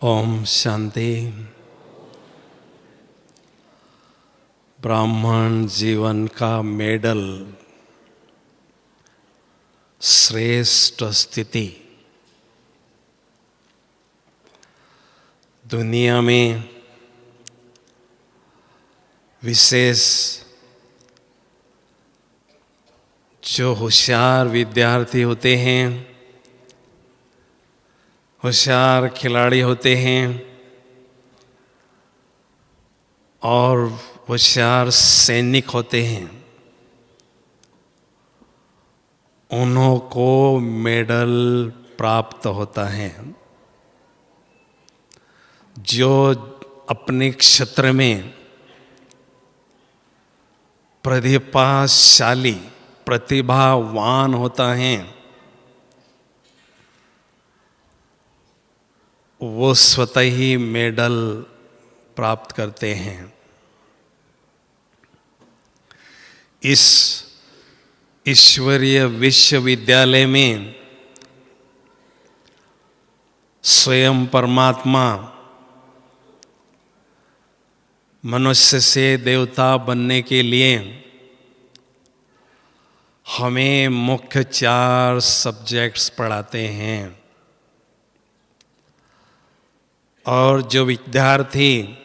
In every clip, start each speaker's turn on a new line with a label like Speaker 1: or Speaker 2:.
Speaker 1: ओम शांति। ब्राह्मण जीवन का मेडल, श्रेष्ठ स्थिति। दुनिया में विशेष जो होशियार विद्यार्थी होते हैं, होशियार खिलाड़ी होते हैं और होशियार सैनिक होते हैं, उन्हों को मेडल प्राप्त होता है। जो अपने क्षेत्र में प्रतिभाशाली, प्रतिभावान होता है, वो स्वतः ही मेडल प्राप्त करते हैं। इस ईश्वरीय विश्वविद्यालय में स्वयं परमात्मा मनुष्य से देवता बनने के लिए हमें मुख्य 4 सब्जेक्ट्स पढ़ाते हैं। और जो विद्यार्थी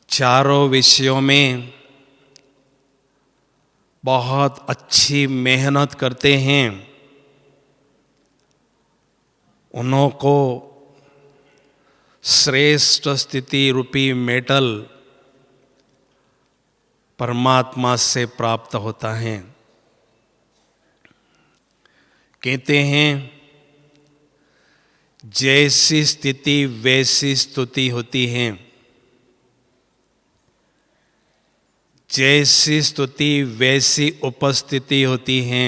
Speaker 1: चारों विषयों में बहुत अच्छी मेहनत करते हैं, उन्हों को श्रेष्ठ स्थिति रूपी मेडल परमात्मा से प्राप्त होता है। कहते हैं, जैसी स्थिति वैसी स्तुति होती है, जैसी स्तुति वैसी उपस्थिति होती है,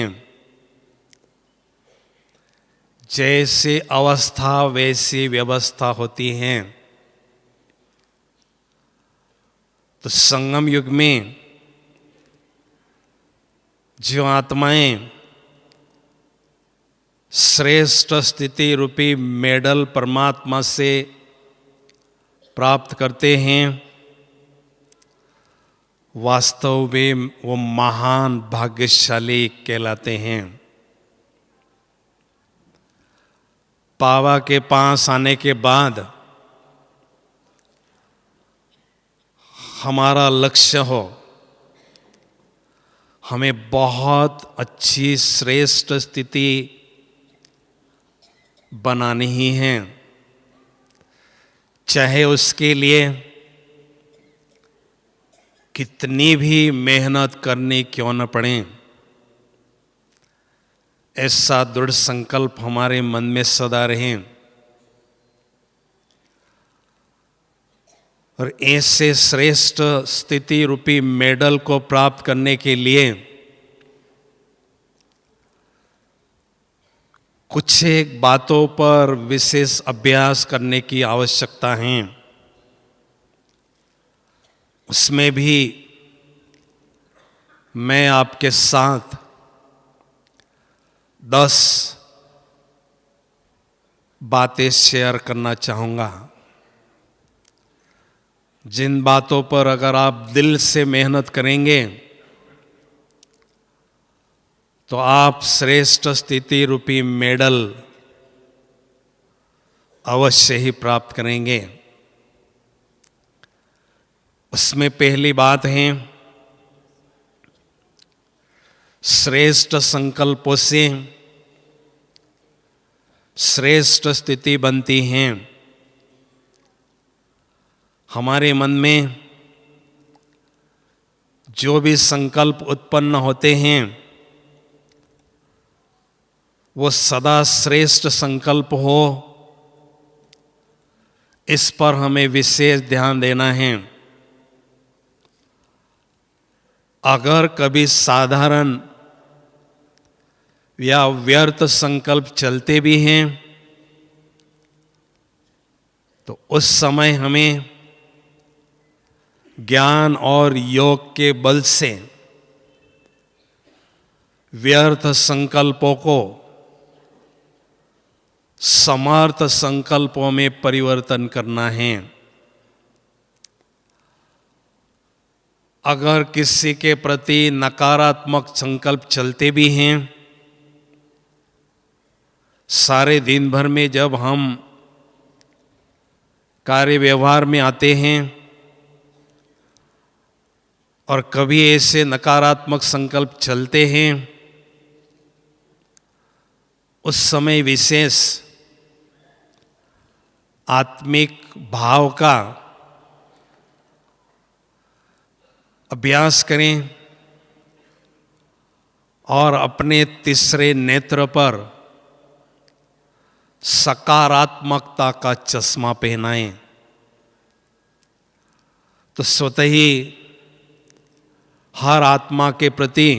Speaker 1: जैसी अवस्था वैसी व्यवस्था होती है। तो संगम युग में जो आत्माएं श्रेष्ठ स्थिति रूपी मेडल परमात्मा से प्राप्त करते हैं, वास्तव में वो महान भाग्यशाली कहलाते हैं। बाबा के पास आने के बाद हमारा लक्ष्य हो, हमें बहुत अच्छी श्रेष्ठ स्थिति बनानी ही है, चाहे उसके लिए कितनी भी मेहनत करनी क्यों न पड़े। ऐसा दृढ़ संकल्प हमारे मन में सदा रहे और ऐसे श्रेष्ठ स्थिति रूपी मेडल को प्राप्त करने के लिए कुछ एक बातों पर विशेष अभ्यास करने की आवश्यकता है। उसमें भी मैं आपके साथ 10 बातें शेयर करना चाहूँगा, जिन बातों पर अगर आप दिल से मेहनत करेंगे तो आप श्रेष्ठ स्थिति रूपी मेडल अवश्य ही प्राप्त करेंगे। उसमें पहली बात है, श्रेष्ठ संकल्पों से श्रेष्ठ स्थिति बनती है। हमारे मन में जो भी संकल्प उत्पन्न होते हैं, वो सदा श्रेष्ठ संकल्प हो, इस पर हमें विशेष ध्यान देना है। अगर कभी साधारण या व्यर्थ संकल्प चलते भी हैं, तो उस समय हमें ज्ञान और योग के बल से व्यर्थ संकल्पों को समर्थ संकल्पों में परिवर्तन करना है। अगर किसी के प्रति नकारात्मक संकल्प चलते भी हैं, सारे दिन भर में जब हम कार्य व्यवहार में आते हैं और कभी ऐसे नकारात्मक संकल्प चलते हैं, उस समय विशेष आत्मिक भाव का अभ्यास करें और अपने तीसरे नेत्र पर सकारात्मकता का चश्मा पहनाएं, तो स्वतः ही हर आत्मा के प्रति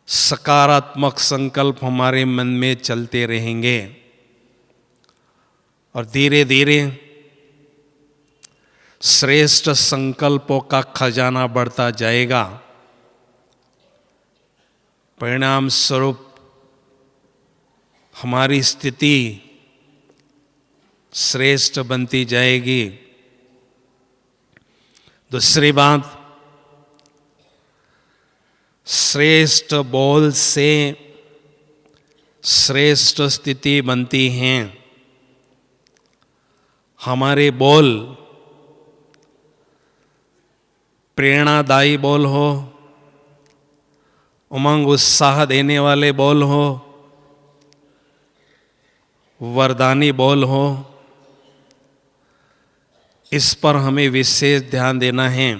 Speaker 1: सकारात्मक संकल्प हमारे मन में चलते रहेंगे और धीरे धीरे श्रेष्ठ संकल्पों का खजाना बढ़ता जाएगा। परिणाम स्वरूप हमारी स्थिति श्रेष्ठ बनती जाएगी। दूसरी बात, श्रेष्ठ बोल से श्रेष्ठ स्थिति बनती है। हमारे बोल प्रेरणादायी बोल हो, उमंग उत्साह देने वाले बोल हो, वरदानी बोल हो, इस पर हमें विशेष ध्यान देना है,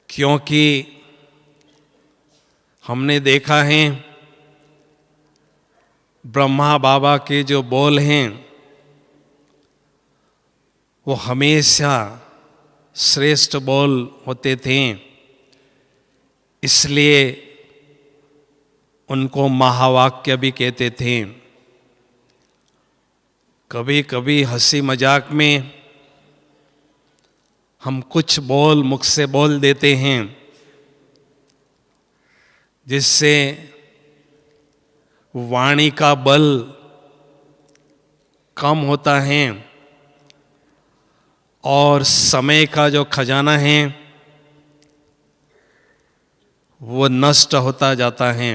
Speaker 1: क्योंकि हमने देखा है ब्रह्मा बाबा के जो बोल हैं वो हमेशा श्रेष्ठ बोल होते थे, इसलिए उनको महावाक्य भी कहते थे। कभी कभी हंसी मजाक में हम कुछ बोल मुख से बोल देते हैं, जिससे वाणी का बल कम होता है और समय का जो खजाना है वो नष्ट होता जाता है।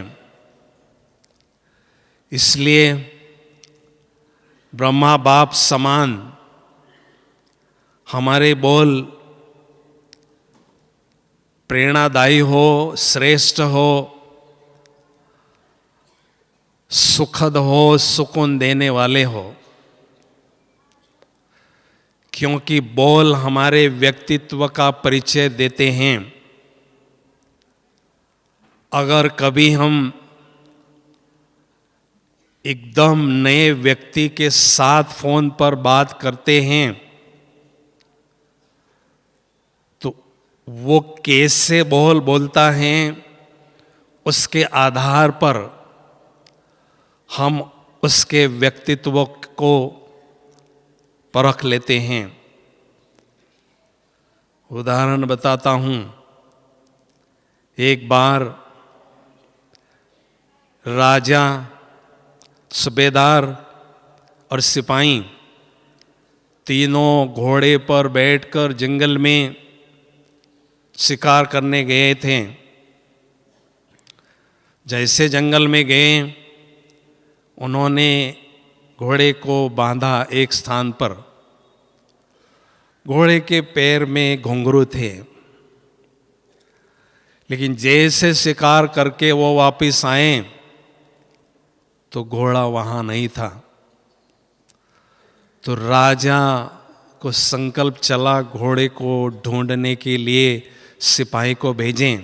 Speaker 1: इसलिए ब्रह्मा बाप समान हमारे बोल प्रेरणादायी हो, श्रेष्ठ हो, सुखद हो, सुकून देने वाले हो, क्योंकि बोल हमारे व्यक्तित्व का परिचय देते हैं। अगर कभी हम एकदम नए व्यक्ति के साथ फोन पर बात करते हैं तो वो कैसे बोल बोलता है उसके आधार पर हम उसके व्यक्तित्व को परख लेते हैं। उदाहरण बताता हूं। एक बार राजा, सूबेदार और सिपाही तीनों घोड़े पर बैठकर जंगल में शिकार करने गए थे। जैसे जंगल में गए, उन्होंने घोड़े को बांधा एक स्थान पर। घोड़े के पैर में घुंघरू थे, लेकिन जैसे शिकार करके वो वापस आए तो घोड़ा वहां नहीं था। तो राजा को संकल्प चला घोड़े को ढूंढने के लिए सिपाही को भेजें।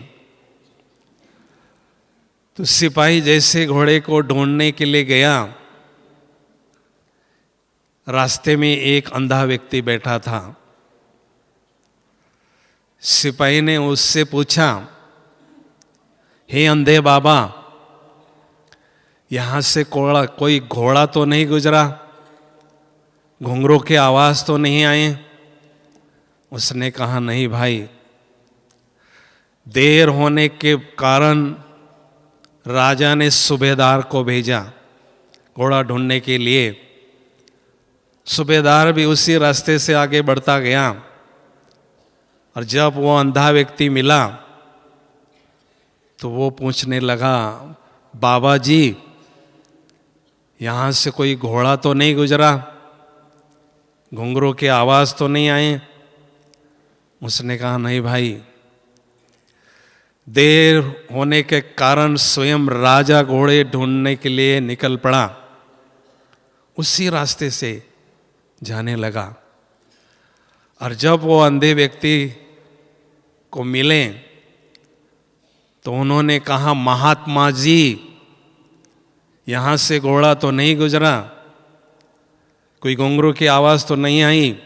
Speaker 1: तो सिपाही जैसे घोड़े को ढूंढने के लिए गया, रास्ते में एक अंधा व्यक्ति बैठा था। सिपाही ने उससे पूछा, हे अंधे बाबा, यहां से कोई घोड़ा तो नहीं गुजरा? घुंघरू के आवाज तो नहीं आए? उसने कहा, नहीं भाई, देर होने के कारण राजा ने सूबेदार को भेजा घोड़ा ढूंढने के लिए। सूबेदार भी उसी रास्ते से आगे बढ़ता गया, और जब वो अंधा व्यक्ति मिला तो वो पूछने लगा, बाबा जी यहाँ से कोई घोड़ा तो नहीं गुजरा, घुंघरू की आवाज़ तो नहीं आए? उसने कहा, नहीं भाई, देर होने के कारण स्वयं राजा घोड़े ढूंढने के लिए निकल पड़ा, उसी रास्ते से जाने लगा। और जब वो अंधे व्यक्ति को मिले तो उन्होंने कहा, महात्मा जी यहाँ से घोड़ा तो नहीं गुजरा, कोई घुंघरू की आवाज़ तो नहीं आई?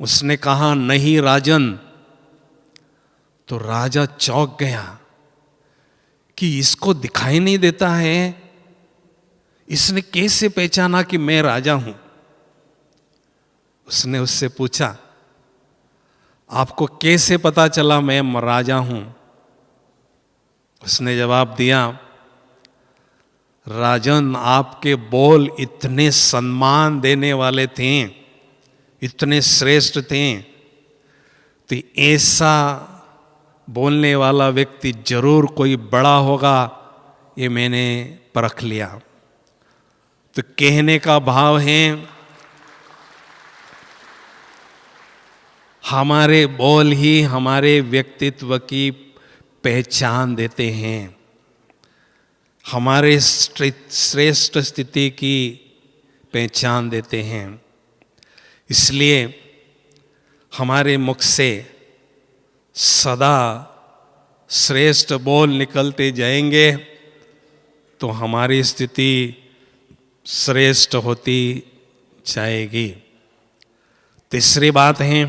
Speaker 1: उसने कहा, नहीं राजन। तो राजा चौंक गया कि इसको दिखाई नहीं देता है, इसने कैसे पहचाना कि मैं राजा हूं? उसने उससे पूछा, आपको कैसे पता चला मैं राजा हूं? उसने जवाब दिया, राजन, आपके बोल इतने सम्मान देने वाले थे, इतने श्रेष्ठ थे, तो ऐसा बोलने वाला व्यक्ति जरूर कोई बड़ा होगा, ये मैंने परख लिया। तो कहने का भाव है, हमारे बोल ही हमारे व्यक्तित्व की पहचान देते हैं, हमारे श्रेष्ठ स्थिति की पहचान देते हैं। इसलिए हमारे मुख से सदा श्रेष्ठ बोल निकलते जाएंगे तो हमारी स्थिति श्रेष्ठ होती जाएगी। तीसरी बात है,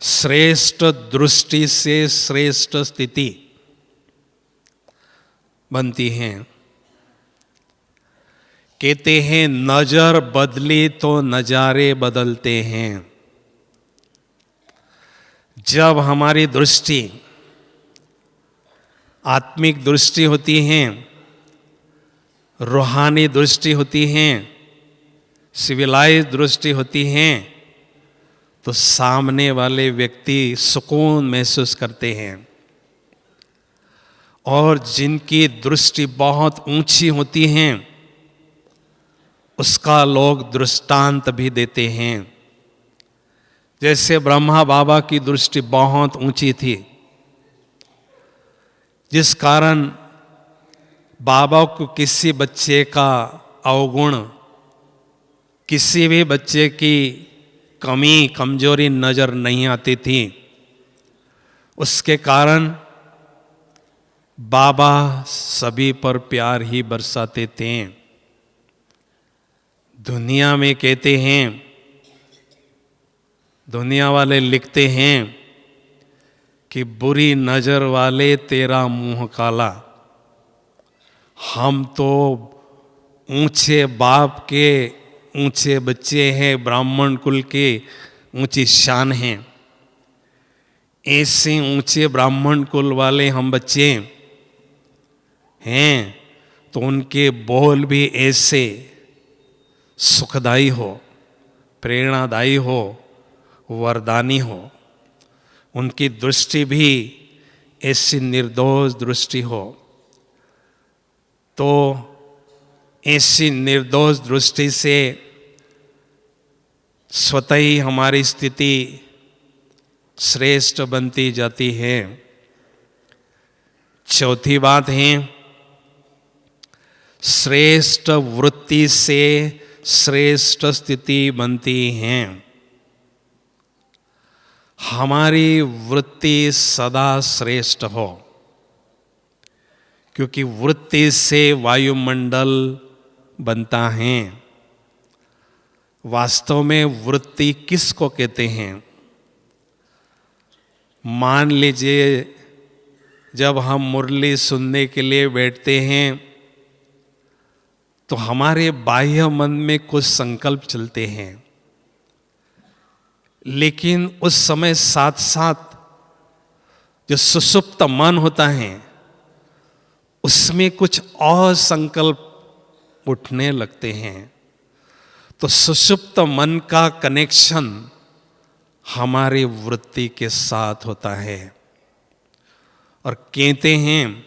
Speaker 1: श्रेष्ठ दृष्टि से श्रेष्ठ स्थिति बनती है। कहते हैं, नजर बदली तो नजारे बदलते हैं। जब हमारी दृष्टि आत्मिक दृष्टि होती है, रूहानी दृष्टि होती है, सिविलाइज दृष्टि होती है, तो सामने वाले व्यक्ति सुकून महसूस करते हैं। और जिनकी दृष्टि बहुत ऊंची होती है, उसका लोग दृष्टांत भी देते हैं। जैसे ब्रह्मा बाबा की दृष्टि बहुत ऊंची थी, जिस कारण बाबा को किसी बच्चे का अवगुण, किसी भी बच्चे की कमी कमजोरी नजर नहीं आती थी। उसके कारण बाबा सभी पर प्यार ही बरसाते थे। दुनिया में कहते हैं, दुनिया वाले लिखते हैं कि बुरी नजर वाले तेरा मुंह काला। हम तो ऊंचे बाप के ऊंचे बच्चे हैं, ब्राह्मण कुल के ऊंची शान हैं। ऐसे ऊंचे ब्राह्मण कुल वाले हम बच्चे हैं, तो उनके बोल भी ऐसे सुखदायी हो, प्रेरणादायी हो, वरदानी हो। उनकी दृष्टि भी ऐसी निर्दोष दृष्टि हो। तो ऐसी निर्दोष दृष्टि से स्वतः ही हमारी स्थिति श्रेष्ठ बनती जाती है। चौथी बात है, श्रेष्ठ वृत्ति से श्रेष्ठ स्थिति बनती है। हमारी वृत्ति सदा श्रेष्ठ हो, क्योंकि वृत्ति से वायुमंडल बनता है। वास्तव में वृत्ति किसको कहते हैं? मान लीजिए, जब हम मुरली सुनने के लिए बैठते हैं तो हमारे बाह्य मन में कुछ संकल्प चलते हैं, लेकिन उस समय साथ साथ जो सुषुप्त मन होता है उसमें कुछ और संकल्प उठने लगते हैं। तो सुषुप्त मन का कनेक्शन हमारी वृत्ति के साथ होता है। और कहते हैं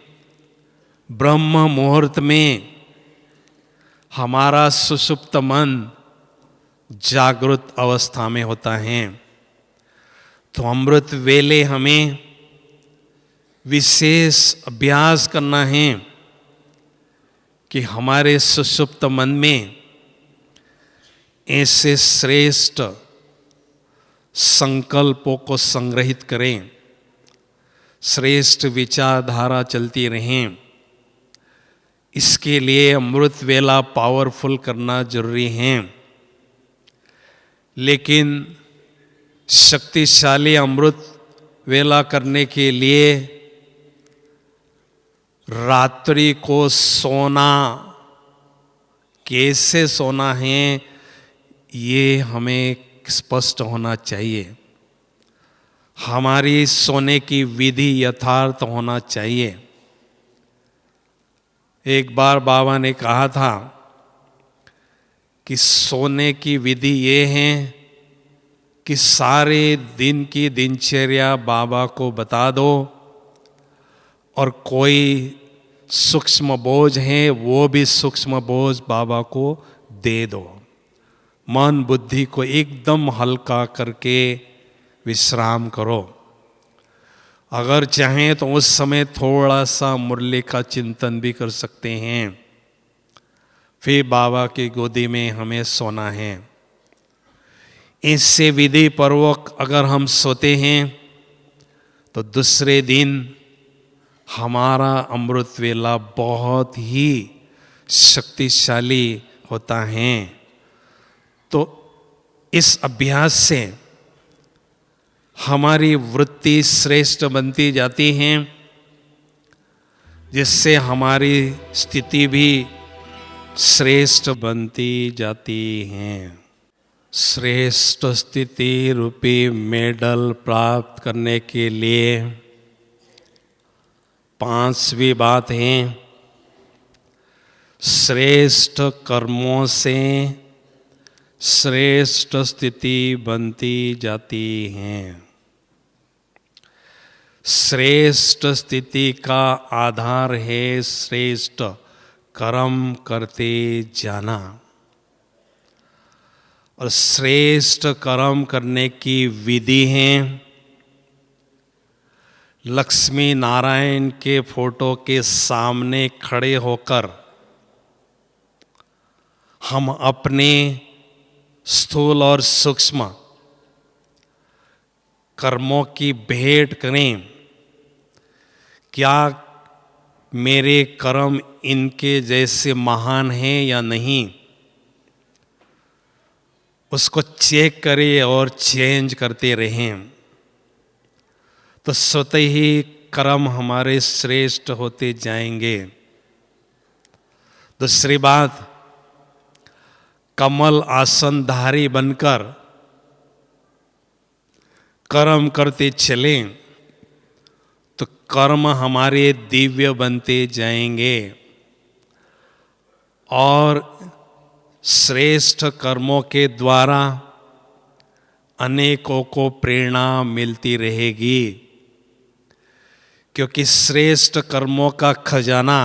Speaker 1: ब्रह्म मुहूर्त में हमारा सुषुप्त मन जागृत अवस्था में होता है। तो अमृत वेले हमें विशेष अभ्यास करना है कि हमारे सुषुप्त मन में ऐसे श्रेष्ठ संकल्पों को संग्रहित करें, श्रेष्ठ विचारधारा चलती रहें। इसके लिए अमृत वेला पावरफुल करना जरूरी है। लेकिन शक्तिशाली अमृत वेला करने के लिए रात्रि को सोना, कैसे सोना है, ये हमें स्पष्ट होना चाहिए। हमारी सोने की विधि यथार्थ होना चाहिए। एक बार बाबा ने कहा था कि सोने की विधि ये है कि सारे दिन की दिनचर्या बाबा को बता दो और कोई सूक्ष्म बोझ है वो भी सूक्ष्म बोझ बाबा को दे दो। मन बुद्धि को एकदम हल्का करके विश्राम करो। अगर चाहें तो उस समय थोड़ा सा मुरली का चिंतन भी कर सकते हैं। फिर बाबा की गोदी में हमें सोना है। इससे विधि पूर्वक अगर हम सोते हैं तो दूसरे दिन हमारा अमृत वेला बहुत ही शक्तिशाली होता है। तो इस अभ्यास से हमारी वृत्ति श्रेष्ठ बनती जाती है, जिससे हमारी स्थिति भी श्रेष्ठ बनती जाती है। श्रेष्ठ स्थिति रूपी मेडल प्राप्त करने के लिए 5वीं बात है, श्रेष्ठ कर्मों से श्रेष्ठ स्थिति बनती जाती है। श्रेष्ठ स्थिति का आधार है श्रेष्ठ कर्म करते जाना। और श्रेष्ठ कर्म करने की विधि है लक्ष्मी नारायण के फोटो के सामने खड़े होकर हम अपने स्थूल और सूक्ष्म कर्मों की भेंट करें। क्या मेरे कर्म इनके जैसे महान हैं या नहीं, उसको चेक करें और चेंज करते रहें। तो स्वतः ही कर्म हमारे श्रेष्ठ होते जाएंगे। दूसरी बात, कमल आसनधारी बनकर कर्म करते चलें तो कर्म हमारे दिव्य बनते जाएंगे और श्रेष्ठ कर्मों के द्वारा अनेकों को प्रेरणा मिलती रहेगी। क्योंकि श्रेष्ठ कर्मों का खजाना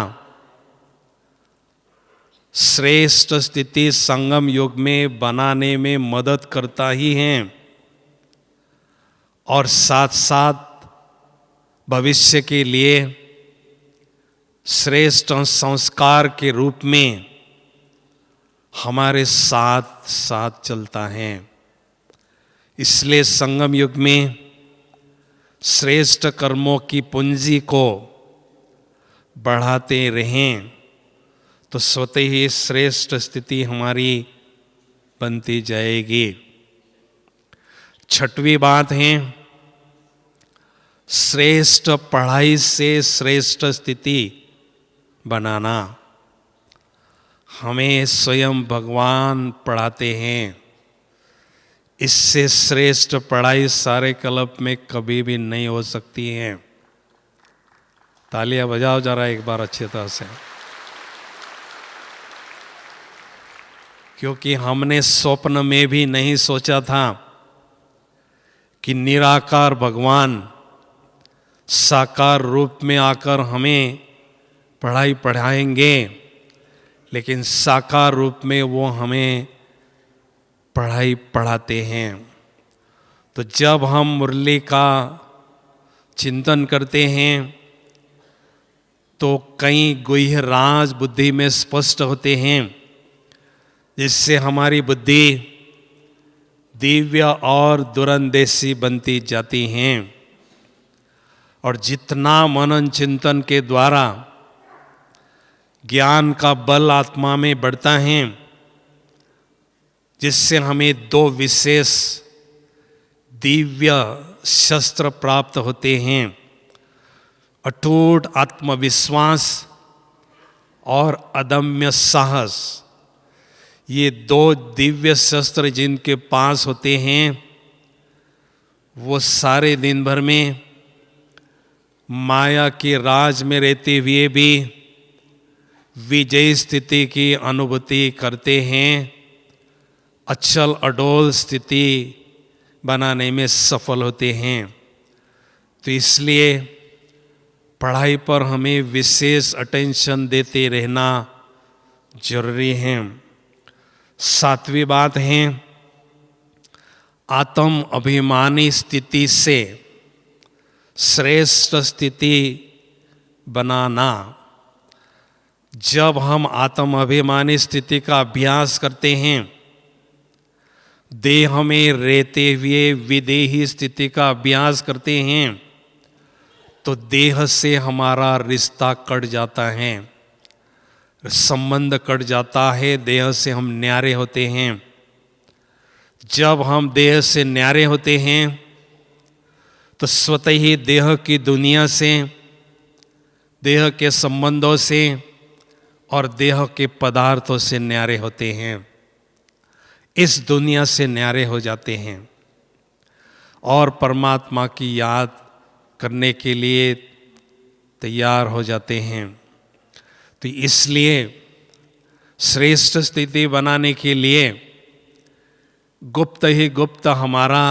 Speaker 1: श्रेष्ठ स्थिति संगम युग में बनाने में मदद करता ही है और साथ साथ भविष्य के लिए श्रेष्ठ संस्कार के रूप में हमारे साथ साथ चलता है। इसलिए संगम युग में श्रेष्ठ कर्मों की पूंजी को बढ़ाते रहें तो स्वतः ही श्रेष्ठ स्थिति हमारी बनती जाएगी। 6वीं बात है, श्रेष्ठ पढ़ाई से श्रेष्ठ स्थिति बनाना। हमें स्वयं भगवान पढ़ाते हैं। इससे श्रेष्ठ पढ़ाई सारे कल्प में कभी भी नहीं हो सकती है। तालियां बजाओ जरा एक बार अच्छी तरह से, क्योंकि हमने स्वप्न में भी नहीं सोचा था कि निराकार भगवान साकार रूप में आकर हमें पढ़ाई पढ़ाएंगे, लेकिन साकार रूप में वो हमें पढ़ाई पढ़ाते हैं। तो जब हम मुरली का चिंतन करते हैं तो कई गुह्य राज बुद्धि में स्पष्ट होते हैं, जिससे हमारी बुद्धि दिव्य और दुरंदेशी बनती जाती हैं। और जितना मनन चिंतन के द्वारा ज्ञान का बल आत्मा में बढ़ता है, जिससे हमें दो विशेष दिव्य शस्त्र प्राप्त होते हैं, अटूट आत्मविश्वास और अदम्य साहस। ये दो दिव्य शस्त्र जिनके पास होते हैं, वो सारे दिन भर में माया के राज में रहते हुए भी विजयी स्थिति की अनुभूति करते हैं, अचल अडोल स्थिति बनाने में सफल होते हैं। तो इसलिए पढ़ाई पर हमें विशेष अटेंशन देते रहना जरूरी है। सातवीं बात है आत्म अभिमानी स्थिति से श्रेष्ठ स्थिति बनाना। जब हम आत्म अभिमानी स्थिति का अभ्यास करते हैं, देह में रहते हुए विदेही स्थिति का अभ्यास करते हैं, तो देह से हमारा रिश्ता कट जाता है, संबंध कट जाता है, देह से हम न्यारे होते हैं। जब हम देह से न्यारे होते हैं तो स्वतः ही देह की दुनिया से, देह के संबंधों से और देह के पदार्थों से न्यारे होते हैं, इस दुनिया से न्यारे हो जाते हैं और परमात्मा की याद करने के लिए तैयार हो जाते हैं। तो इसलिए श्रेष्ठ स्थिति बनाने के लिए गुप्त ही गुप्त हमारा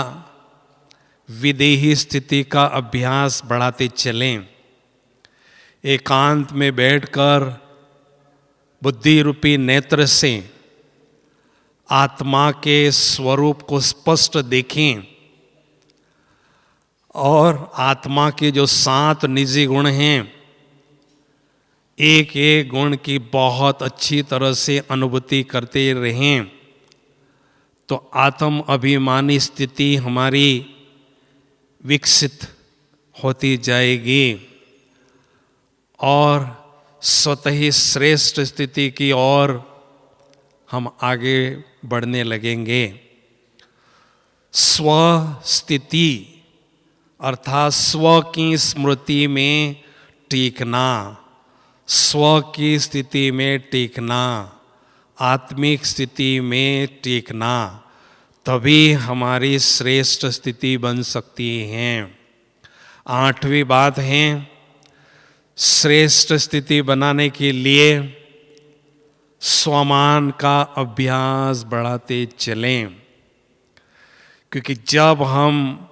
Speaker 1: विदेही स्थिति का अभ्यास बढ़ाते चलें। एकांत में बैठकर बुद्धि रूपी नेत्र से आत्मा के स्वरूप को स्पष्ट देखें और आत्मा के जो 7 निजी गुण हैं, एक एक गुण की बहुत अच्छी तरह से अनुभूति करते रहें, तो आत्म अभिमानी स्थिति हमारी विकसित होती जाएगी और स्वतः ही श्रेष्ठ स्थिति की ओर हम आगे बढ़ने लगेंगे। स्व स्थिति अर्थात स्व की स्मृति में टीकना, स्व की स्थिति में टीकना, आत्मिक स्थिति में टीकना, तभी हमारी श्रेष्ठ स्थिति बन सकती है। 8वीं बात है श्रेष्ठ स्थिति बनाने के लिए स्वमान का अभ्यास बढ़ाते चलें, क्योंकि जब हम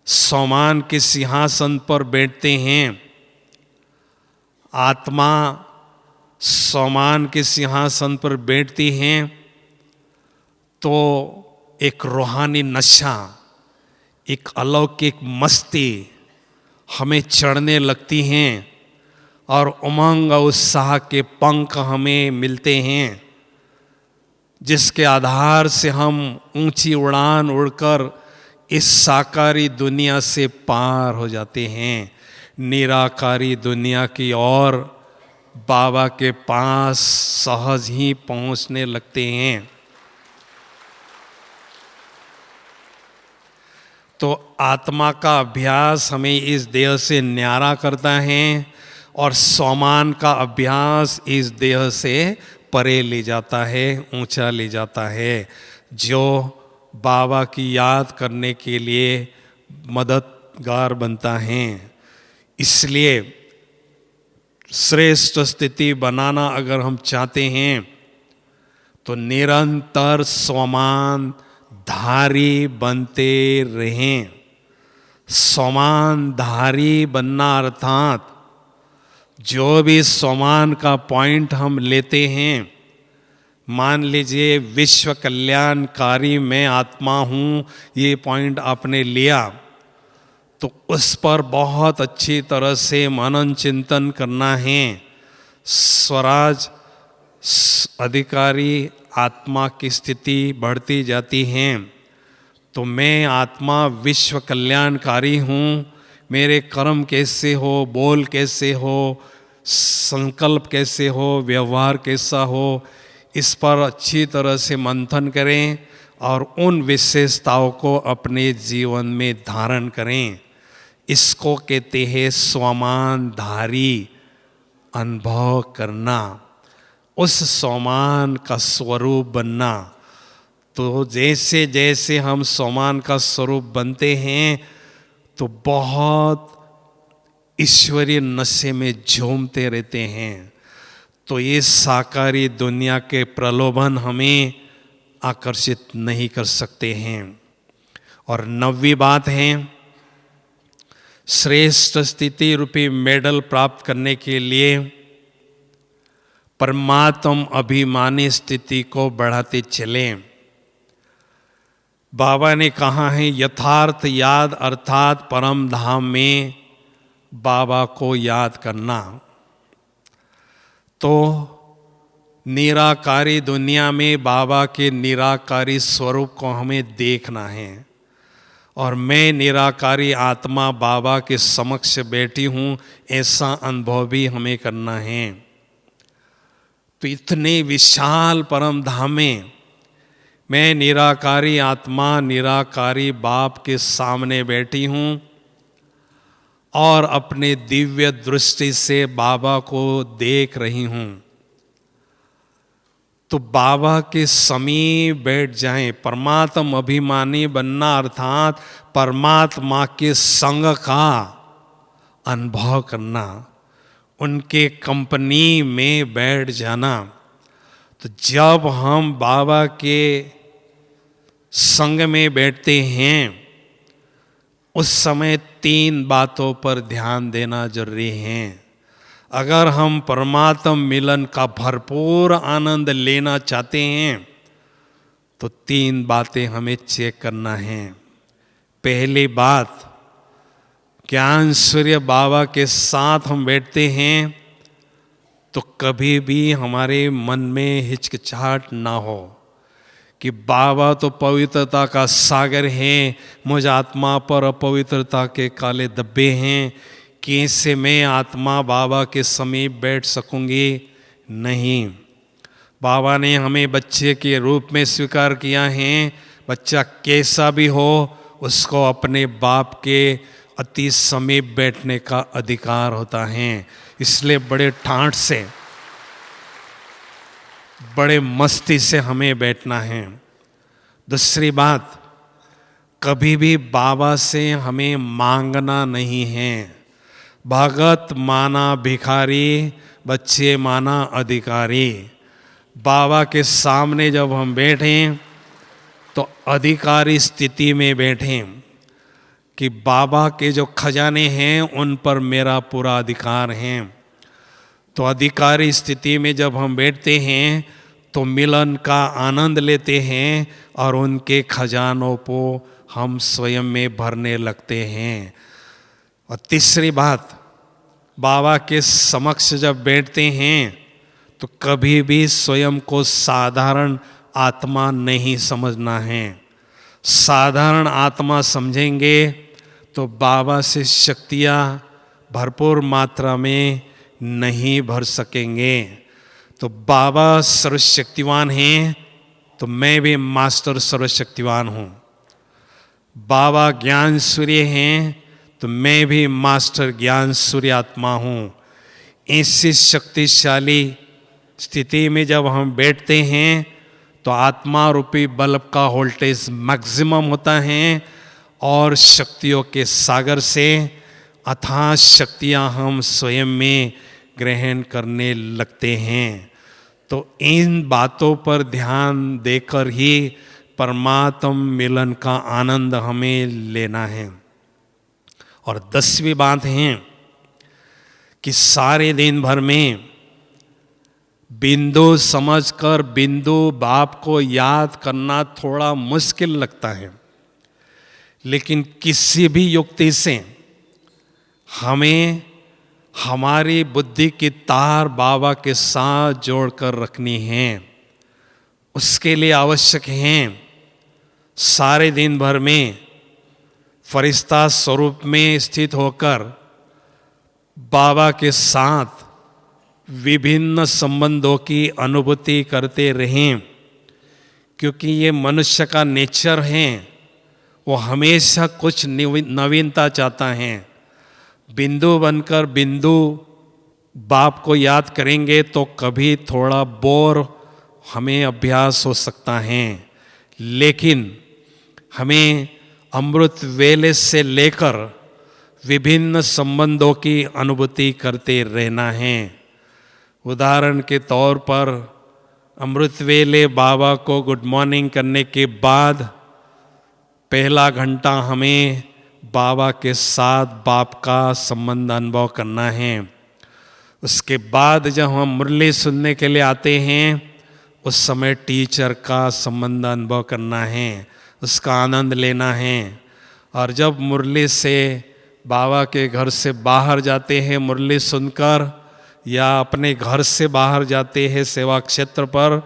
Speaker 1: स्वमान के सिंहासन पर बैठते हैं, आत्मा स्वमान के सिंहासन पर बैठती हैं, तो एक रूहानी नशा, एक अलौकिक मस्ती हमें चढ़ने लगती हैं और उमंग उत्साह के पंख हमें मिलते हैं, जिसके आधार से हम ऊंची उड़ान उड़कर इस साकारी दुनिया से पार हो जाते हैं, निराकारी दुनिया की ओर बाबा के पास सहज ही पहुंचने लगते हैं। तो आत्मा का अभ्यास हमें इस देह से न्यारा करता है और स्वमान का अभ्यास इस देह से परे ले जाता है, ऊंचा ले जाता है, जो बाबा की याद करने के लिए मददगार बनता है। इसलिए श्रेष्ठ स्थिति बनाना अगर हम चाहते हैं तो निरंतर समान धारी बनते रहें। समान धारी बनना अर्थात जो भी समान का पॉइंट हम लेते हैं, मान लीजिए विश्व कल्याणकारी मैं आत्मा हूँ, ये पॉइंट आपने लिया, तो उस पर बहुत अच्छी तरह से मनन चिंतन करना है। स्वराज अधिकारी आत्मा की स्थिति बढ़ती जाती है, तो मैं आत्मा विश्व कल्याणकारी हूँ, मेरे कर्म कैसे हो, बोल कैसे हो, संकल्प कैसे हो, व्यवहार कैसा हो, इस पर अच्छी तरह से मंथन करें और उन विशेषताओं को अपने जीवन में धारण करें। इसको कहते हैं स्वमानधारी अनुभव करना, उस स्वमान का स्वरूप बनना। तो जैसे जैसे हम स्वमान का स्वरूप बनते हैं तो बहुत ईश्वरीय नशे में झूमते रहते हैं। तो ये साकारी दुनिया के प्रलोभन हमें आकर्षित नहीं कर सकते हैं। और 9वीं बात है, श्रेष्ठ स्थिति रूपी मेडल प्राप्त करने के लिए परमात्म अभिमानी स्थिति को बढ़ाते चलें। बाबा ने कहा है यथार्थ याद अर्थात परम धाम में बाबा को याद करना। तो निराकारी दुनिया में बाबा के निराकारी स्वरूप को हमें देखना है और मैं निराकारी आत्मा बाबा के समक्ष बैठी हूँ, ऐसा अनुभव भी हमें करना है। तो इतने विशाल परम धाम में मैं निराकारी आत्मा निराकारी बाप के सामने बैठी हूँ और अपने दिव्य दृष्टि से बाबा को देख रही हूँ। तो बाबा के समीप बैठ जाएं। परमात्म अभिमानी बनना अर्थात परमात्मा के संग का अनुभव करना, उनके कंपनी में बैठ जाना। तो जब हम बाबा के संग में बैठते हैं उस समय 3 बातों पर ध्यान देना जरूरी है। अगर हम परमात्म मिलन का भरपूर आनंद लेना चाहते हैं तो 3 बातें हमें चेक करना है। पहली बात, ज्ञान सूर्य बाबा के साथ हम बैठते हैं तो कभी भी हमारे मन में हिचकिचाहट ना हो कि बाबा तो पवित्रता का सागर है, मुझ आत्मा पर अपवित्रता के काले धब्बे हैं, कैसे मैं आत्मा बाबा के समीप बैठ सकूंगी। नहीं, बाबा ने हमें बच्चे के रूप में स्वीकार किया है। बच्चा कैसा भी हो उसको अपने बाप के अति समीप बैठने का अधिकार होता है। इसलिए बड़े ठाठ से, बड़े मस्ती से हमें बैठना है। दूसरी बात, कभी भी बाबा से हमें मांगना नहीं है। भगत माना भिखारी, बच्चे माना अधिकारी। बाबा के सामने जब हम बैठें तो अधिकारी स्थिति में बैठें कि बाबा के जो खजाने हैं उन पर मेरा पूरा अधिकार है। तो अधिकारी स्थिति में जब हम बैठते हैं तो मिलन का आनंद लेते हैं और उनके खजानों को हम स्वयं में भरने लगते हैं। और तीसरी बात, बाबा के समक्ष जब बैठते हैं तो कभी भी स्वयं को साधारण आत्मा नहीं समझना है। साधारण आत्मा समझेंगे तो बाबा से शक्तियाँ भरपूर मात्रा में नहीं भर सकेंगे। तो बाबा सर्वशक्तिवान हैं तो मैं भी मास्टर सर्वशक्तिवान हूँ। बाबा ज्ञान सूर्य हैं तो मैं भी मास्टर ज्ञान सूर्य आत्मा हूँ। ऐसी शक्तिशाली स्थिति में जब हम बैठते हैं तो आत्मा रूपी बल्ब का वोल्टेज मैक्सिमम होता है और शक्तियों के सागर से अथाह शक्तियाँ हम स्वयं में ग्रहण करने लगते हैं। तो इन बातों पर ध्यान देकर ही परमात्म मिलन का आनंद हमें लेना है। और 10वीं बात है कि सारे दिन भर में बिंदु समझकर बिंदु बाप को याद करना थोड़ा मुश्किल लगता है, लेकिन किसी भी युक्ति से हमें हमारी बुद्धि की तार बाबा के साथ जोड़कर रखनी है। उसके लिए आवश्यक है सारे दिन भर में फरिश्ता स्वरूप में स्थित होकर बाबा के साथ विभिन्न संबंधों की अनुभूति करते रहें, क्योंकि ये मनुष्य का नेचर है, वो हमेशा कुछ नवीनता चाहता है। बिंदु बनकर बिंदु बाप को याद करेंगे तो कभी थोड़ा बोर हमें अभ्यास हो सकता है, लेकिन हमें अमृत वेले से लेकर विभिन्न संबंधों की अनुभूति करते रहना है। उदाहरण के तौर पर अमृत वेले बाबा को गुड मॉर्निंग करने के बाद पहला घंटा हमें बाबा के साथ बाप का संबंध अनुभव करना है। उसके बाद जब हम मुरली सुनने के लिए आते हैं उस समय टीचर का संबंध अनुभव करना है, उसका आनंद लेना है। और जब मुरली से बाबा के घर से बाहर जाते हैं मुरली सुनकर, या अपने घर से बाहर जाते हैं सेवा क्षेत्र पर,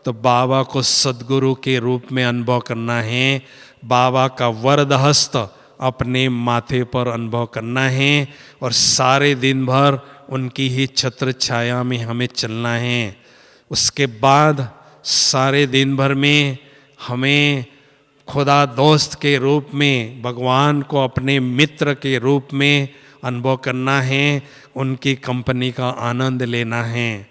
Speaker 1: तो बाबा को सद्गुरु के रूप में अनुभव करना है। बाबा का वरद हस्त अपने माथे पर अनुभव करना है और सारे दिन भर उनकी ही छत्र छाया में हमें चलना है। उसके बाद सारे दिन भर में हमें खुदा दोस्त के रूप में भगवान को अपने मित्र के रूप में अनुभव करना है, उनकी कंपनी का आनंद लेना है।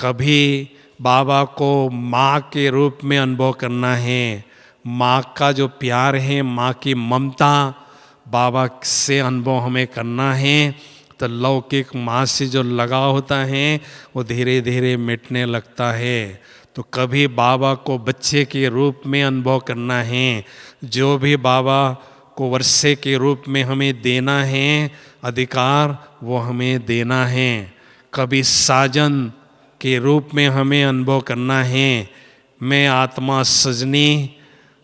Speaker 1: कभी बाबा को माँ के रूप में अनुभव करना है, माँ का जो प्यार है, माँ की ममता बाबा से अनुभव हमें करना है। तो लौकिक माँ से जो लगाव होता है वो धीरे धीरे मिटने लगता है। तो कभी बाबा को बच्चे के रूप में अनुभव करना है, जो भी बाबा को वर्षे के रूप में हमें देना है अधिकार, वो हमें देना है। कभी साजन के रूप में हमें अनुभव करना है, मैं आत्मा सजनी,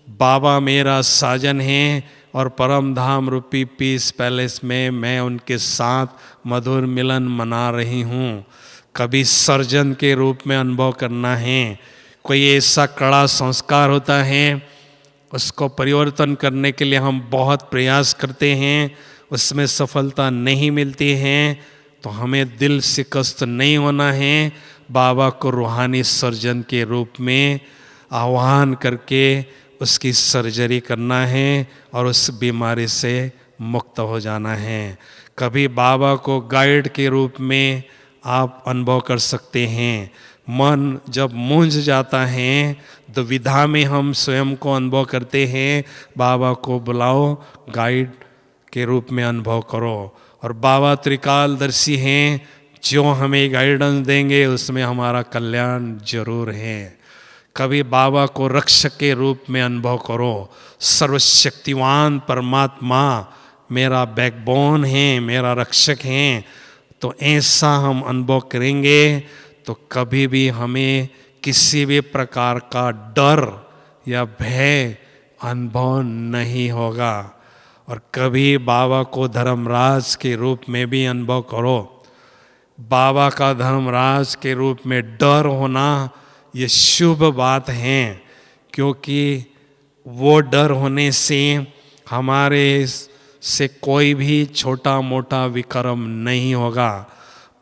Speaker 1: बाबा मेरा साजन है और परम धाम रूपी पीस पैलेस में मैं उनके साथ मधुर मिलन मना रही हूँ। कभी सर्जन के रूप में अनुभव करना है, कोई ऐसा कड़ा संस्कार होता है उसको परिवर्तन करने के लिए हम बहुत प्रयास करते हैं, उसमें सफलता नहीं मिलती है, तो हमें दिल शिकस्त नहीं होना है। बाबा को रूहानी सर्जन के रूप में आह्वान करके उसकी सर्जरी करना है और उस बीमारी से मुक्त हो जाना है। कभी बाबा को गाइड के रूप में आप अनुभव कर सकते हैं। मन जब मूंझ जाता है तो विधा में हम स्वयं को अनुभव करते हैं, बाबा को बुलाओ, गाइड के रूप में अनुभव करो। और बाबा त्रिकालदर्शी हैं, जो हमें गाइडेंस देंगे उसमें हमारा कल्याण जरूर है। कभी बाबा को रक्षक के रूप में अनुभव करो, सर्वशक्तिवान परमात्मा मेरा बैकबोन है, मेरा रक्षक हैं। तो ऐसा हम अनुभव करेंगे तो कभी भी हमें किसी भी प्रकार का डर या भय अनुभव नहीं होगा। और कभी बाबा को धर्मराज के रूप में भी अनुभव करो। बाबा का धर्मराज के रूप में डर होना ये शुभ बात है, क्योंकि वो डर होने से हमारे से कोई भी छोटा मोटा विक्रम नहीं होगा,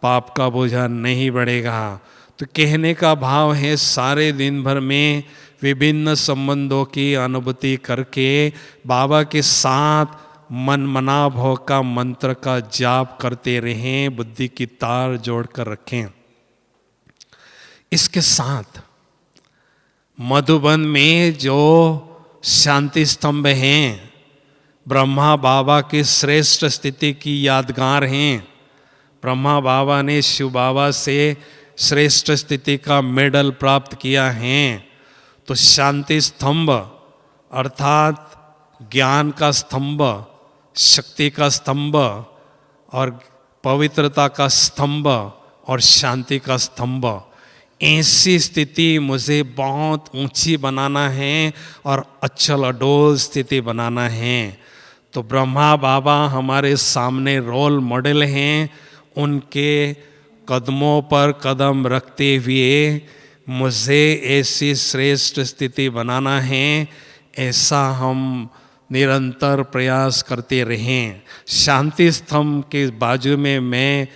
Speaker 1: पाप का बोझा नहीं बढ़ेगा। तो कहने का भाव है सारे दिन भर में विभिन्न संबंधों की अनुभूति करके बाबा के साथ मन मना भव का मंत्र का जाप करते रहें, बुद्धि की तार जोड़कर रखें। इसके साथ मधुबन में जो शांति स्तंभ हैं, ब्रह्मा बाबा की श्रेष्ठ स्थिति की यादगार हैं, ब्रह्मा बाबा ने शिव बाबा से श्रेष्ठ स्थिति का मेडल प्राप्त किया है, तो शांति स्तंभ अर्थात ज्ञान का स्तंभ, शक्ति का स्तंभ और पवित्रता का स्तंभ और शांति का स्तंभ, ऐसी स्थिति मुझे बहुत ऊंची बनाना है और अचल अडोल स्थिति बनाना है। तो ब्रह्मा बाबा हमारे सामने रोल मॉडल हैं, उनके कदमों पर कदम रखते हुए मुझे ऐसी श्रेष्ठ स्थिति बनाना है, ऐसा हम निरंतर प्रयास करते रहें। शांति स्तंभ के बाजू में मैं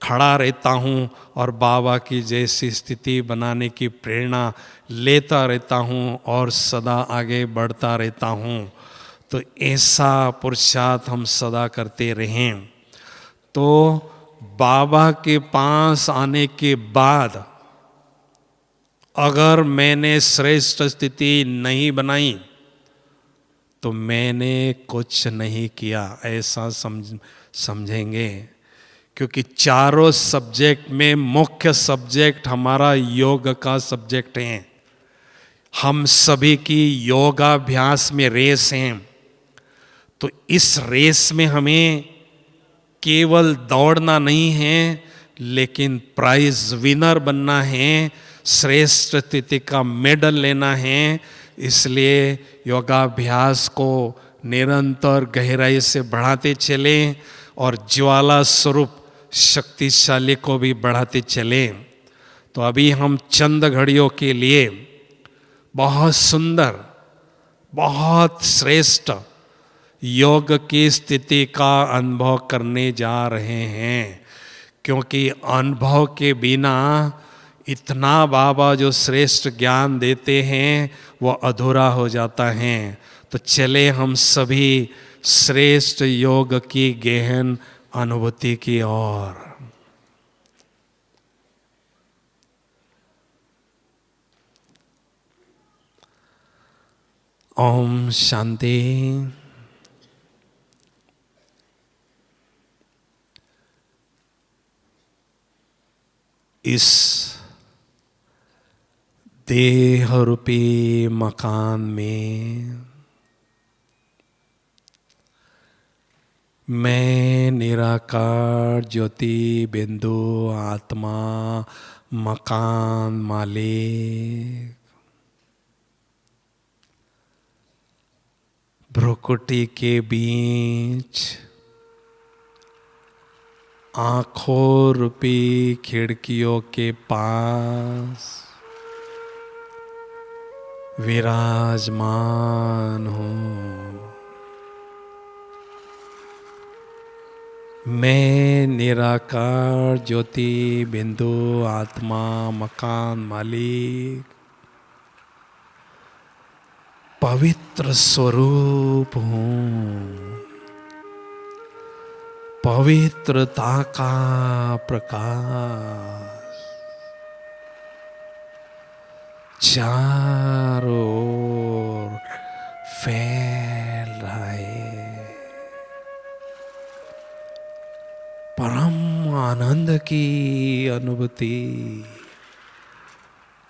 Speaker 1: खड़ा रहता हूँ और बाबा की जैसी स्थिति बनाने की प्रेरणा लेता रहता हूँ और सदा आगे बढ़ता रहता हूँ। तो ऐसा पुरुषार्थ हम सदा करते रहें। तो बाबा के पास आने के बाद अगर मैंने श्रेष्ठ स्थिति नहीं बनाई तो मैंने कुछ नहीं किया, ऐसा समझेंगे। क्योंकि चारों सब्जेक्ट में मुख्य सब्जेक्ट हमारा योग का सब्जेक्ट है। हम सभी की योगाभ्यास में रेस हैं। तो इस रेस में हमें केवल दौड़ना नहीं है, लेकिन प्राइज विनर बनना है, श्रेष्ठ स्थिति का मेडल लेना है। इसलिए योगाभ्यास को निरंतर गहराई से बढ़ाते चलें और ज्वाला स्वरूप शक्तिशाली को भी बढ़ाते चलें। तो अभी हम चंद घड़ियों के लिए बहुत सुंदर, बहुत श्रेष्ठ योग की स्थिति का अनुभव करने जा रहे हैं। क्योंकि अनुभव के बिना इतना बाबा जो श्रेष्ठ ज्ञान देते हैं वो अधूरा हो जाता है। तो चले हम सभी श्रेष्ठ योग की गहन अनुभूति की ओर। ओम शांति। इस देह रूपी मकान में मैं निराकार ज्योति बिंदु आत्मा मकान मालिक भ्रुकुटी के बीच आँखों रूपी खिड़कियों के पास विराजमान हूँ। मैं निराकार ज्योति बिंदु आत्मा मकान मालिक पवित्र स्वरूप हूँ। पवित्रता का प्रकाश चारों ओर फैल रहा है। परम आनंद की अनुभूति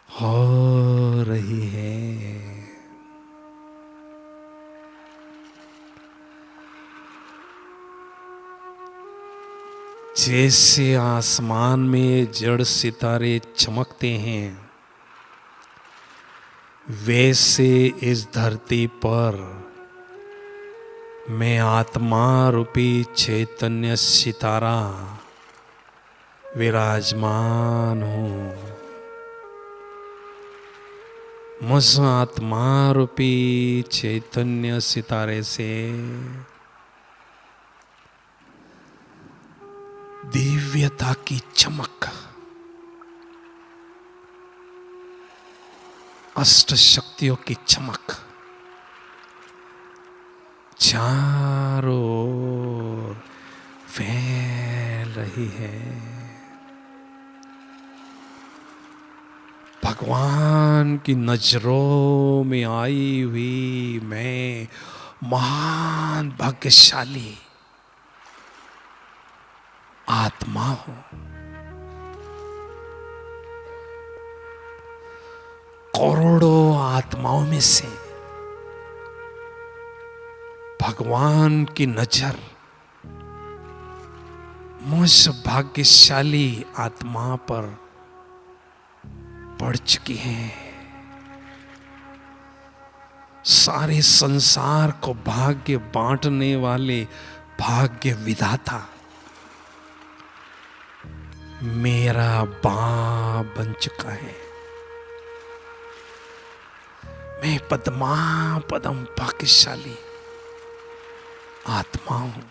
Speaker 1: हो रही है। जैसे आसमान में जड़ सितारे चमकते हैं, वैसे इस धरती पर मैं आत्मा रूपी चैतन्य सितारा विराजमान हूँ। मुझ आत्मा रूपी चैतन्य सितारे से दिव्यता की चमक, अष्ट शक्तियों की चमक चारों ओर फैल रही है। भगवान की नजरों में आई हुई मैं महान भाग्यशाली आत्मा हूं। करोड़ों आत्माओं में से भगवान की नजर मुझ भाग्यशाली आत्मा पर पड़ चुकी है। सारे संसार को भाग्य बांटने वाले भाग्य विधाता मेरा बाप बन चुका है। मैं पद्मा पदम भाग्यशाली आत्मा हूं।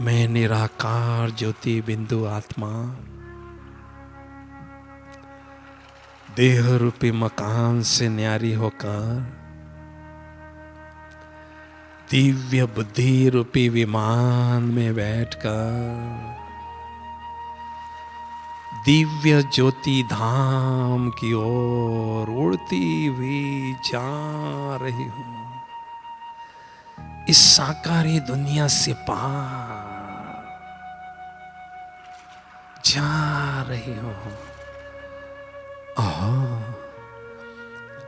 Speaker 1: मैं निराकार ज्योति बिंदु आत्मा देह रूपी मकान से न्यारी होकर दिव्य बुद्धि रूपी विमान में बैठकर दिव्य ज्योति धाम की ओर उड़ती हुई जा रही हूं। इस साकारी दुनिया से पार जा रही हूं।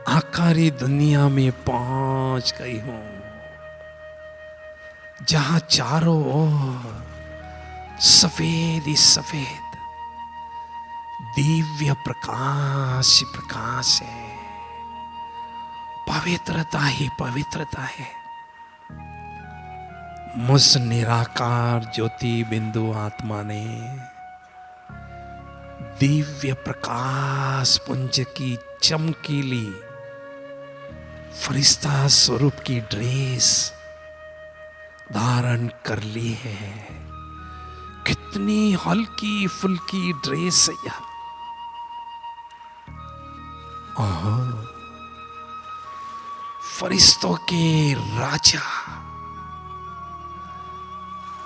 Speaker 1: आकारी दुनिया में पहुंच गई हूं, जहां चारों ओर सफेद ही सफेद दिव्य प्रकाश प्रकाश है। पवित्रता ही पवित्रता है। मुझ निराकार ज्योति बिंदु आत्मा ने दिव्य प्रकाश पुंज की चमकीली फरिश्ता स्वरूप की ड्रेस धारण कर ली है। कितनी हल्की फुल्की ड्रेस है यह। फरिश्तों के राजा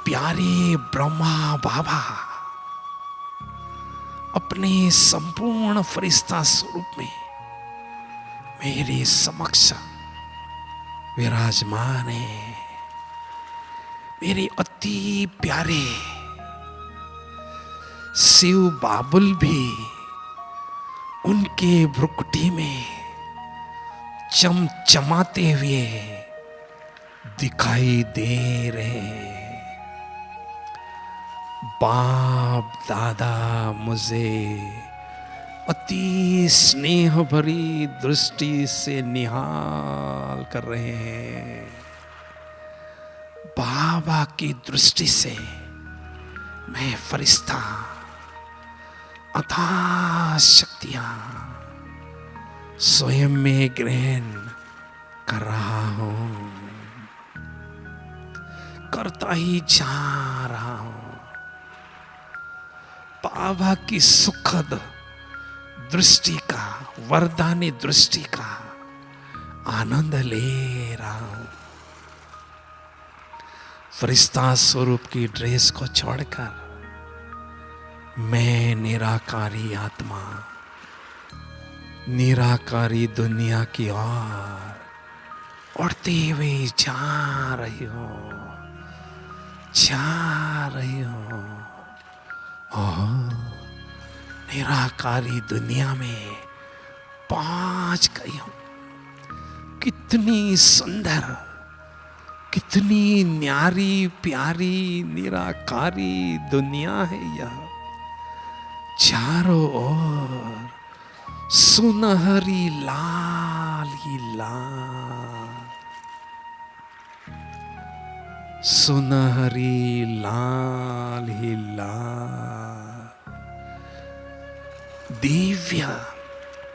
Speaker 1: प्यारे ब्रह्मा बाबा अपने संपूर्ण फरिश्ता स्वरूप में मेरे समक्ष विराजमान है। मेरे अति प्यारे शिव बाबुल भी उनके भ्रुकुटी में चमचमाते हुए दिखाई दे रहे। बाप दादा मुझे अति स्नेह भरी दृष्टि से निहाल कर रहे हैं। बाबा की दृष्टि से मैं फरिश्ता अथाह शक्तियां स्वयं में ग्रहण कर रहा हूं, करता ही जा रहा हूं। बाबा की सुखद दृष्टि का, वरदानी दृष्टि का आनंद ले रहा हूं। फरिश्ता स्वरूप की ड्रेस को छोड़कर मैं निराकारी आत्मा निराकारी दुनिया की ओर उड़ते हुए जा रही हो, जा रही हो। निराकारी दुनिया में पहुंच गई हूं। कितनी सुंदर, कितनी न्यारी प्यारी निराकारी दुनिया है यह। चारों ओर सुनहरी लाल ही लाल, सुनहरी लाल ही लाल दिव्य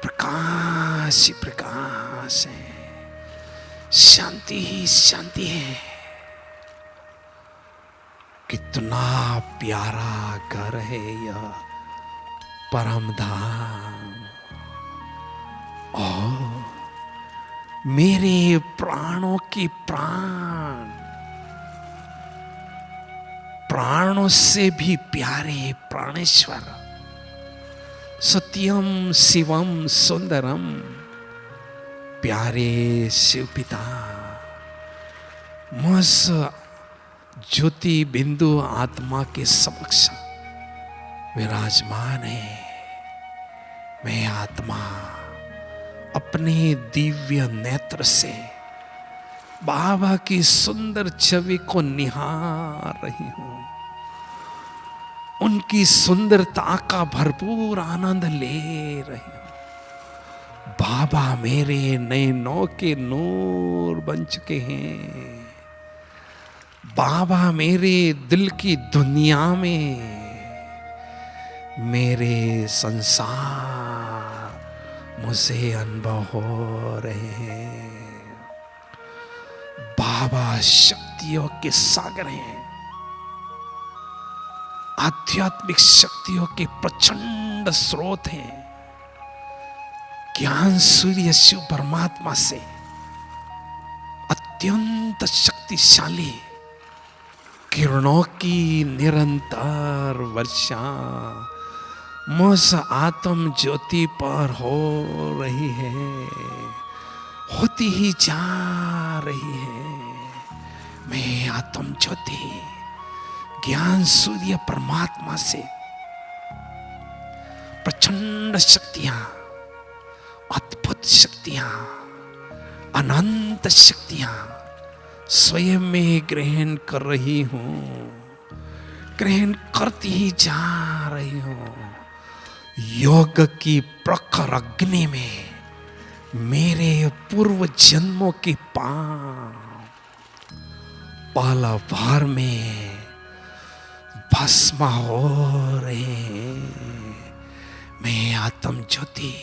Speaker 1: प्रकाश ही प्रकाश है। शांति ही शांति है। कितना प्यारा घर है यह परम धाम। मेरे प्राणों की प्राण, प्राणों से भी प्यारे प्राणेश्वर, सत्यम शिवम सुंदरम, प्यारे शिव पिता मुझ ज्योति बिंदु आत्मा के समक्ष विराजमान है। मैं आत्मा अपने दिव्य नेत्र से बाबा की सुंदर छवि को निहार रही हूं। उनकी सुंदरता का भरपूर आनंद ले रही हूं। बाबा मेरे नैनों के नूर बन चुके हैं। बाबा मेरे दिल की दुनिया में मेरे संसार मुझे अनुभव हो रहे हैं। बाबा शक्तियों के सागर हैं। आध्यात्मिक शक्तियों के प्रचंड स्रोत हैं। ज्ञान सूर्य शिव परमात्मा से अत्यंत शक्तिशाली किरणों की निरंतर वर्षा मुझ आत्म ज्योति पर हो रही है, होती ही जा रही है। मैं आत्म ज्योति ज्ञान सूर्य परमात्मा से प्रचंड शक्तियां, अद्भुत शक्तियां, अनंत शक्तियां स्वयं में ग्रहण कर रही हूं, ग्रहण करती ही जा रही हूं। योग की प्रखर अग्नि में मेरे पूर्व जन्मों के पाप पल भर में भस्म हो रहे हैं। मैं आत्म ज्योति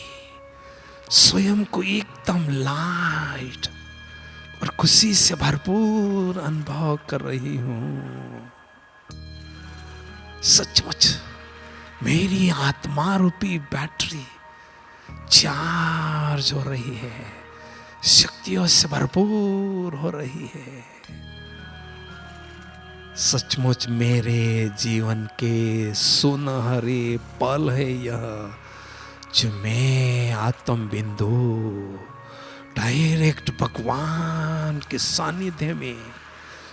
Speaker 1: स्वयं को एकदम लाइट और खुशी से भरपूर अनुभव कर रही हूं। सचमुच मेरी आत्मा रूपी बैटरी चार्ज हो रही है, शक्तियों से भरपूर हो रही है। सचमुच मेरे जीवन के सुनहरे पल है यह, जो मैं आत्म बिंदु डायरेक्ट भगवान के सानिध्य में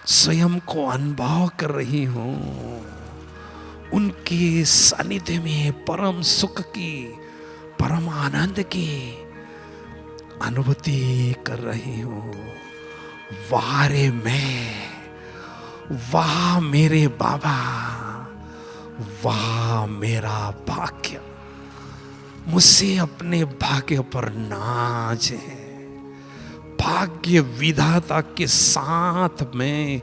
Speaker 1: स्वयं को अनुभव कर रही हूं। उनके सानिध्य में परम सुख की, परम आनंद की अनुभूति कर रही हूं। वाह रे मैं, वाह मेरे बाबा, वाह मेरा भाग्य। मुझसे अपने भाग्य पर नाज है। भाग्य विधाता के साथ मैं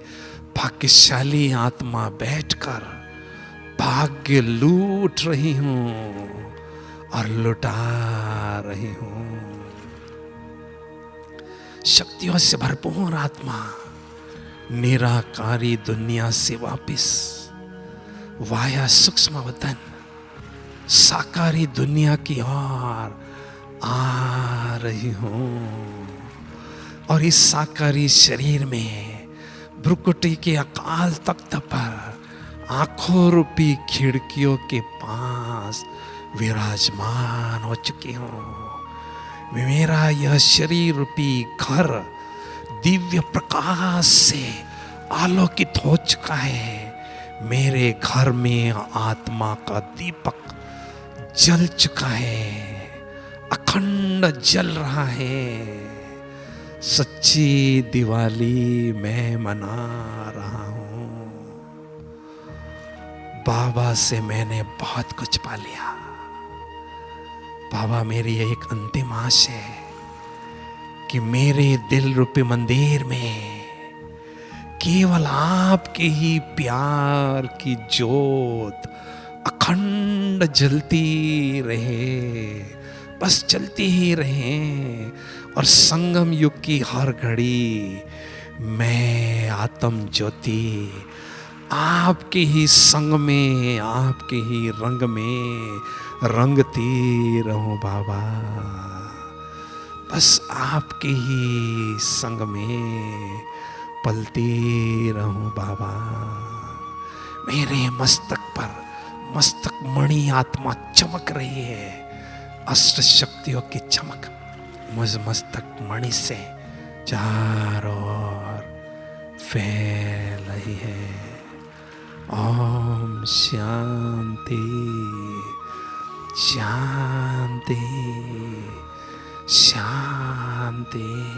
Speaker 1: भाग्यशाली आत्मा बैठकर भाग्य लूट रही हूं और लुटा रही हूं। शक्तियों से भरपूर आत्मा निराकारी दुनिया से वापिस वाया सूक्ष्म वतन साकारी दुनिया की ओर आ रही हूं। और इस साकारी शरीर में भ्रुकुटी के अकाल तख्त पर आंखों रूपी खिड़कियों के पास विराजमान हो चुकी हूं। मेरा यह शरीर रूपी घर दिव्य प्रकाश से आलोकित हो चुका है। मेरे घर में आत्मा का दीपक जल चुका है, अखंड जल रहा है। सच्ची दिवाली मैं मना रहा हूं। बाबा से मैंने बहुत कुछ पा लिया। बाबा मेरी एक अंतिम आश है कि मेरे दिल रूपी मंदिर में केवल आपके ही प्यार की ज्योत अखंड जलती रहे, बस जलती ही रहे। और संगम युग की हर घड़ी मैं आत्म ज्योति आपके ही संग में, आपके ही रंग में रंगती रहूं बाबा। बस आपके ही संग में पलती रहूं बाबा। मेरे मस्तक पर मस्तक मणि आत्मा चमक रही है। अष्ट शक्तियों की चमक मुझ मस्तक मणि से चारों ओर फैल रही है। ओम शांति शांति। शांति।